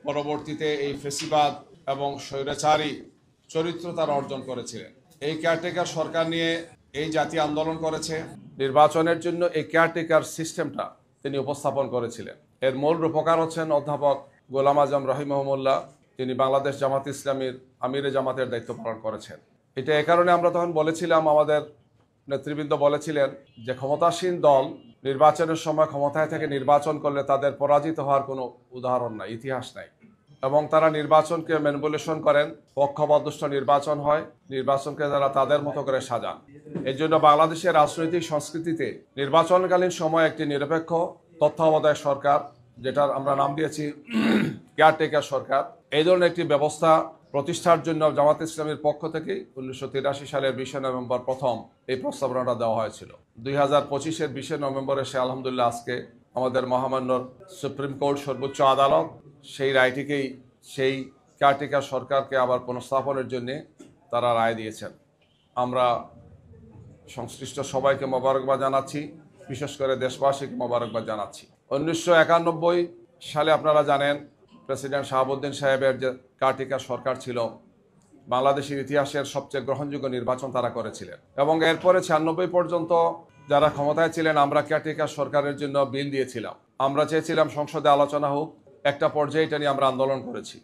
পরবর্তীতে এই ফেসিবাদ এবং স্বৈরাচারী চরিত্র তারা অর্জন করেছিলেন। এই কেয়ারটেকার সরকার নিয়ে এই জাতি আন্দোলন করেছে। নির্বাচনের জন্য এই কেয়ারটেকার সিস্টেমটা তিনি উপস্থাপন করেছিলেন। এর মূল রূপকার হচ্ছেন অধ্যাপক গোলাম আজম রহিমহুল্লাহ। তিনি বাংলাদেশ জামাত ইসলামীর আমিরে জামাতের দায়িত্ব পালন করেছেন। এটা এ কারণে আমরা তখন বলেছিলাম, আমাদের নেতৃবৃন্দ বলেছিলেন যে ক্ষমতাসীন দল নির্বাচনের সময় ক্ষমতায় থেকে নির্বাচন করলে তাদের পরাজিত হওয়ার কোনো উদাহরণ নাই, ইতিহাস নাই, এবং তারা নির্বাচনকে ম্যানিপুলেশন করেন, পক্ষপাতদুষ্ট নির্বাচন হয়, নির্বাচনকে তারা তাদের মতো করে সাজান। এই জন্য বাংলাদেশের রাজনৈতিক সংস্কৃতিতে নির্বাচনকালীন সময় একটি নিরপেক্ষ তত্ত্বাবধায়ক সরকার, যেটার আমরা নাম দিয়েছি কেয়ারটেকার সরকার, এই ধরনের একটি ব্যবস্থা প্রতিষ্ঠার জন্য জামাত ইসলামীর পক্ষ থেকে 1983 সালের 20 নভেম্বর প্রথম এই প্রস্তাবনাটা দেওয়া হয়েছিল। 2025-এর 20 নভেম্বর এসে আলহামদুলিল্লাহ আজকে আমাদের মহামান্য সুপ্রিম কোর্ট, সর্বোচ্চ আদালত সেই রায়টিকেই, সেই কেয়ারটেকার সরকারকে আবার পুনঃস্থাপনের জন্য তারা রায় দিয়েছেন। আমরা সংশ্লিষ্ট সবাইকে মোবারকবাদ জানাচ্ছি, বিশেষ করে দেশবাসীকে মোবারকবাদ জানাচ্ছি। 1991 সালে আপনারা জানেন প্রেসিডেন্ট শাহাবুদ্দিন সাহেবের যে কেয়ারটেকার সরকার ছিল, বাংলাদেশের ইতিহাসের সবচেয়ে গ্রহণযোগ্য নির্বাচন তারা করেছিলেন, এবং এরপরে 96 পর্যন্ত যারা ক্ষমতায় ছিলেন আমরা কেয়ারটেকার সরকারের জন্য বিল দিয়েছিলাম। আমরা চেয়েছিলাম সংসদে আলোচনা হোক, একটা পর্যায়ে এটা নিয়ে আমরা আন্দোলন করেছি।